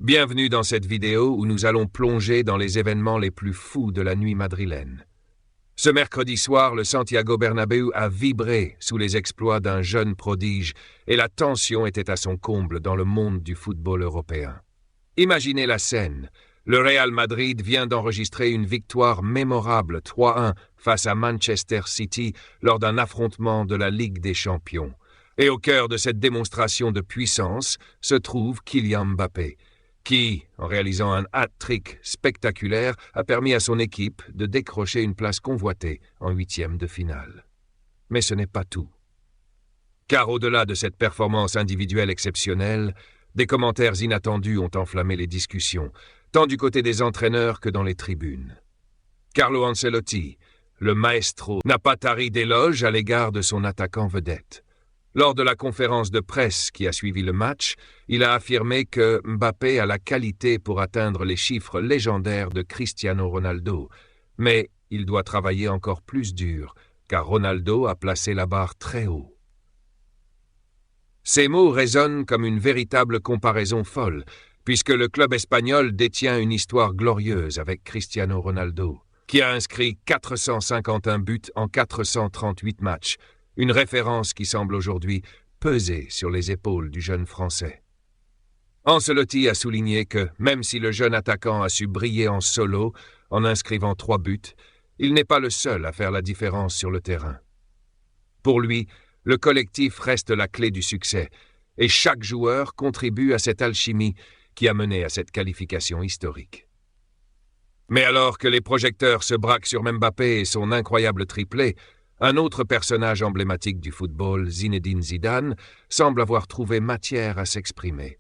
Bienvenue dans cette vidéo où nous allons plonger dans les événements les plus fous de la nuit madrilène. Ce mercredi soir, le Santiago Bernabéu a vibré sous les exploits d'un jeune prodige et la tension était à son comble dans le monde du football européen. Imaginez la scène. Le Real Madrid vient d'enregistrer une victoire mémorable 3-1 face à Manchester City lors d'un affrontement de la Ligue des Champions. Et au cœur de cette démonstration de puissance se trouve Kylian Mbappé, qui, en réalisant un hat-trick spectaculaire, a permis à son équipe de décrocher une place convoitée en huitième de finale. Mais ce n'est pas tout. Car au-delà de cette performance individuelle exceptionnelle, des commentaires inattendus ont enflammé les discussions, tant du côté des entraîneurs que dans les tribunes. Carlo Ancelotti, le maestro, n'a pas tari d'éloges à l'égard de son attaquant vedette. Lors de la conférence de presse qui a suivi le match, il a affirmé que Mbappé a la qualité pour atteindre les chiffres légendaires de Cristiano Ronaldo, mais il doit travailler encore plus dur, car Ronaldo a placé la barre très haut. Ces mots résonnent comme une véritable comparaison folle, puisque le club espagnol détient une histoire glorieuse avec Cristiano Ronaldo, qui a inscrit 451 buts en 438 matchs, une référence qui semble aujourd'hui peser sur les épaules du jeune Français. Ancelotti a souligné que, même si le jeune attaquant a su briller en solo en inscrivant 3 buts, il n'est pas le seul à faire la différence sur le terrain. Pour lui, le collectif reste la clé du succès, et chaque joueur contribue à cette alchimie qui a mené à cette qualification historique. Mais alors que les projecteurs se braquent sur Mbappé et son incroyable triplé, un autre personnage emblématique du football, Zinedine Zidane, semble avoir trouvé matière à s'exprimer,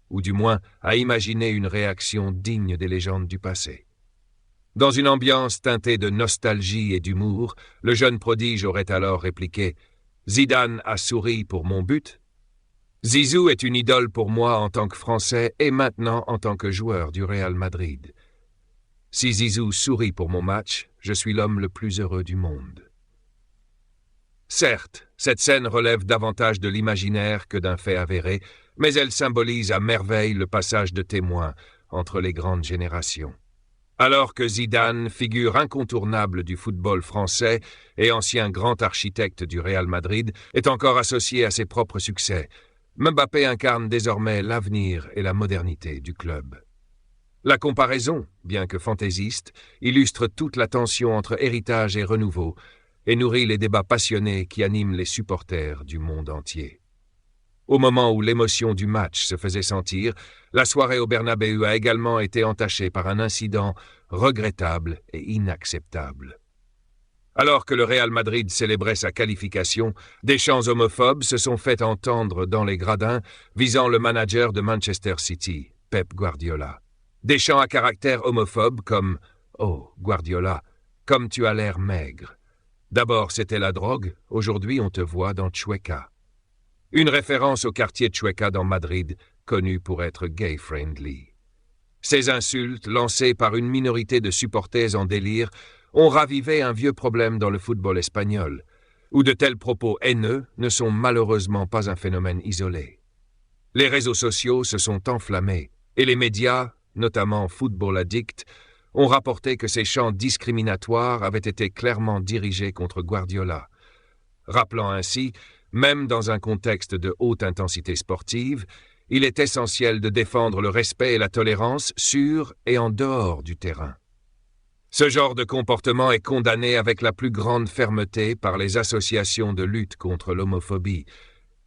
ou du moins à imaginer une réaction digne des légendes du passé. Dans une ambiance teintée de nostalgie et d'humour, le jeune prodige aurait alors répliqué « Zidane a souri pour mon but. Zizou est une idole pour moi en tant que Français et maintenant en tant que joueur du Real Madrid. Si Zizou sourit pour mon match, je suis l'homme le plus heureux du monde. » Certes, cette scène relève davantage de l'imaginaire que d'un fait avéré, mais elle symbolise à merveille le passage de témoin entre les grandes générations. Alors que Zidane, figure incontournable du football français et ancien grand architecte du Real Madrid, est encore associé à ses propres succès, Mbappé incarne désormais l'avenir et la modernité du club. La comparaison, bien que fantaisiste, illustre toute la tension entre héritage et renouveau, et nourrit les débats passionnés qui animent les supporters du monde entier. Au moment où l'émotion du match se faisait sentir, la soirée au Bernabéu a également été entachée par un incident regrettable et inacceptable. Alors que le Real Madrid célébrait sa qualification, des chants homophobes se sont fait entendre dans les gradins visant le manager de Manchester City, Pep Guardiola. Des chants à caractère homophobe comme « Oh, Guardiola, comme tu as l'air maigre ». D'abord, c'était la drogue, aujourd'hui on te voit dans Chueca. Une référence au quartier Chueca dans Madrid, connu pour être gay-friendly. Ces insultes, lancées par une minorité de supporters en délire, ont ravivé un vieux problème dans le football espagnol, où de tels propos haineux ne sont malheureusement pas un phénomène isolé. Les réseaux sociaux se sont enflammés, et les médias, notamment Football Addict, ont rapporté que ces chants discriminatoires avaient été clairement dirigés contre Guardiola, rappelant ainsi, même dans un contexte de haute intensité sportive, il est essentiel de défendre le respect et la tolérance sur et en dehors du terrain. Ce genre de comportement est condamné avec la plus grande fermeté par les associations de lutte contre l'homophobie,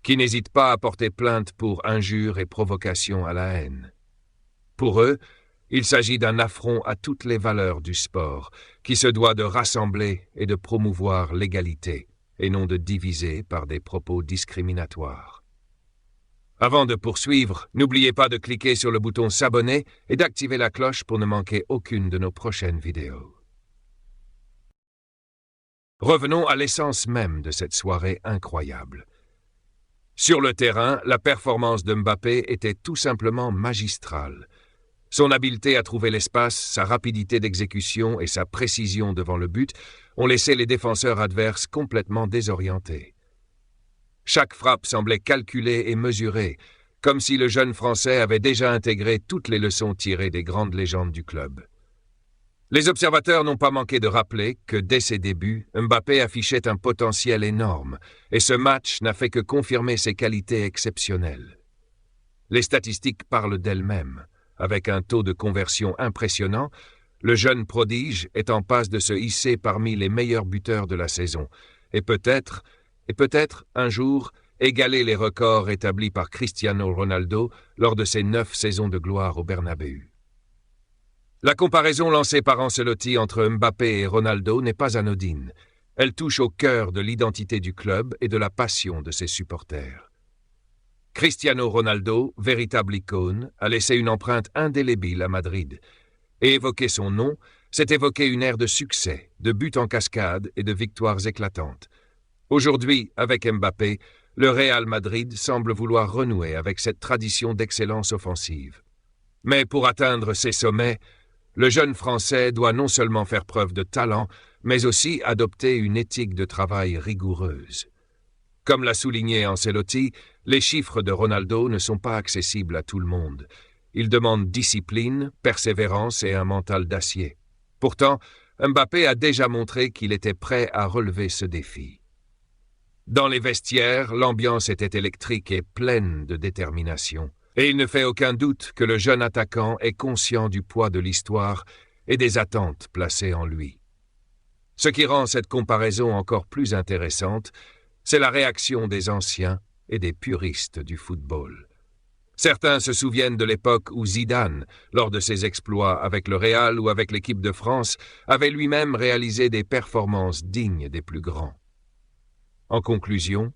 qui n'hésitent pas à porter plainte pour injures et provocation à la haine. Pour eux, il s'agit d'un affront à toutes les valeurs du sport, qui se doit de rassembler et de promouvoir l'égalité, et non de diviser par des propos discriminatoires. Avant de poursuivre, n'oubliez pas de cliquer sur le bouton s'abonner et d'activer la cloche pour ne manquer aucune de nos prochaines vidéos. Revenons à l'essence même de cette soirée incroyable. Sur le terrain, la performance de Mbappé était tout simplement magistrale. Son habileté à trouver l'espace, sa rapidité d'exécution et sa précision devant le but ont laissé les défenseurs adverses complètement désorientés. Chaque frappe semblait calculée et mesurée, comme si le jeune Français avait déjà intégré toutes les leçons tirées des grandes légendes du club. Les observateurs n'ont pas manqué de rappeler que, dès ses débuts, Mbappé affichait un potentiel énorme, et ce match n'a fait que confirmer ses qualités exceptionnelles. Les statistiques parlent d'elles-mêmes. Avec un taux de conversion impressionnant, le jeune prodige est en passe de se hisser parmi les meilleurs buteurs de la saison, et peut-être, un jour, égaler les records établis par Cristiano Ronaldo lors de ses 9 saisons de gloire au Bernabéu. La comparaison lancée par Ancelotti entre Mbappé et Ronaldo n'est pas anodine. Elle touche au cœur de l'identité du club et de la passion de ses supporters. Cristiano Ronaldo, véritable icône, a laissé une empreinte indélébile à Madrid. Et évoquer son nom, c'est évoquer une ère de succès, de buts en cascade et de victoires éclatantes. Aujourd'hui, avec Mbappé, le Real Madrid semble vouloir renouer avec cette tradition d'excellence offensive. Mais pour atteindre ces sommets, le jeune Français doit non seulement faire preuve de talent, mais aussi adopter une éthique de travail rigoureuse. Comme l'a souligné Ancelotti, les chiffres de Ronaldo ne sont pas accessibles à tout le monde. Ils demandent discipline, persévérance et un mental d'acier. Pourtant, Mbappé a déjà montré qu'il était prêt à relever ce défi. Dans les vestiaires, l'ambiance était électrique et pleine de détermination. Et il ne fait aucun doute que le jeune attaquant est conscient du poids de l'histoire et des attentes placées en lui. Ce qui rend cette comparaison encore plus intéressante, c'est la réaction des anciens et des puristes du football. Certains se souviennent de l'époque où Zidane, lors de ses exploits avec le Real ou avec l'équipe de France, avait lui-même réalisé des performances dignes des plus grands. En conclusion,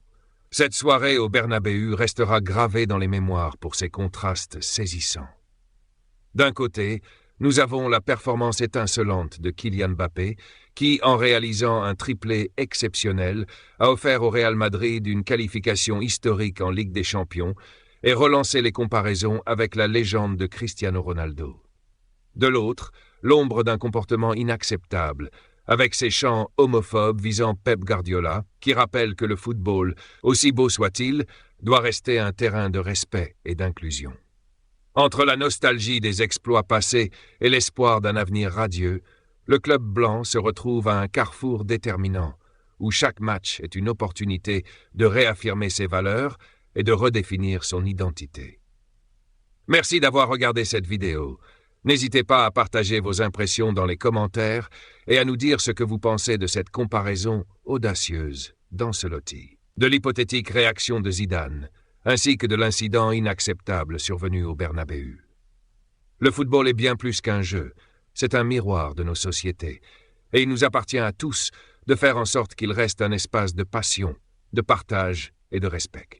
cette soirée au Bernabéu restera gravée dans les mémoires pour ses contrastes saisissants. D'un côté, nous avons la performance étincelante de Kylian Mbappé, qui, en réalisant un triplé exceptionnel, a offert au Real Madrid une qualification historique en Ligue des Champions et relancé les comparaisons avec la légende de Cristiano Ronaldo. De l'autre, l'ombre d'un comportement inacceptable, avec ses chants homophobes visant Pep Guardiola, qui rappellent que le football, aussi beau soit-il, doit rester un terrain de respect et d'inclusion. Entre la nostalgie des exploits passés et l'espoir d'un avenir radieux, le club blanc se retrouve à un carrefour déterminant, où chaque match est une opportunité de réaffirmer ses valeurs et de redéfinir son identité. Merci d'avoir regardé cette vidéo. N'hésitez pas à partager vos impressions dans les commentaires et à nous dire ce que vous pensez de cette comparaison audacieuse d'Ancelotti, de l'hypothétique réaction de Zidane, ainsi que de l'incident inacceptable survenu au Bernabéu. Le football est bien plus qu'un jeu, c'est un miroir de nos sociétés, et il nous appartient à tous de faire en sorte qu'il reste un espace de passion, de partage et de respect.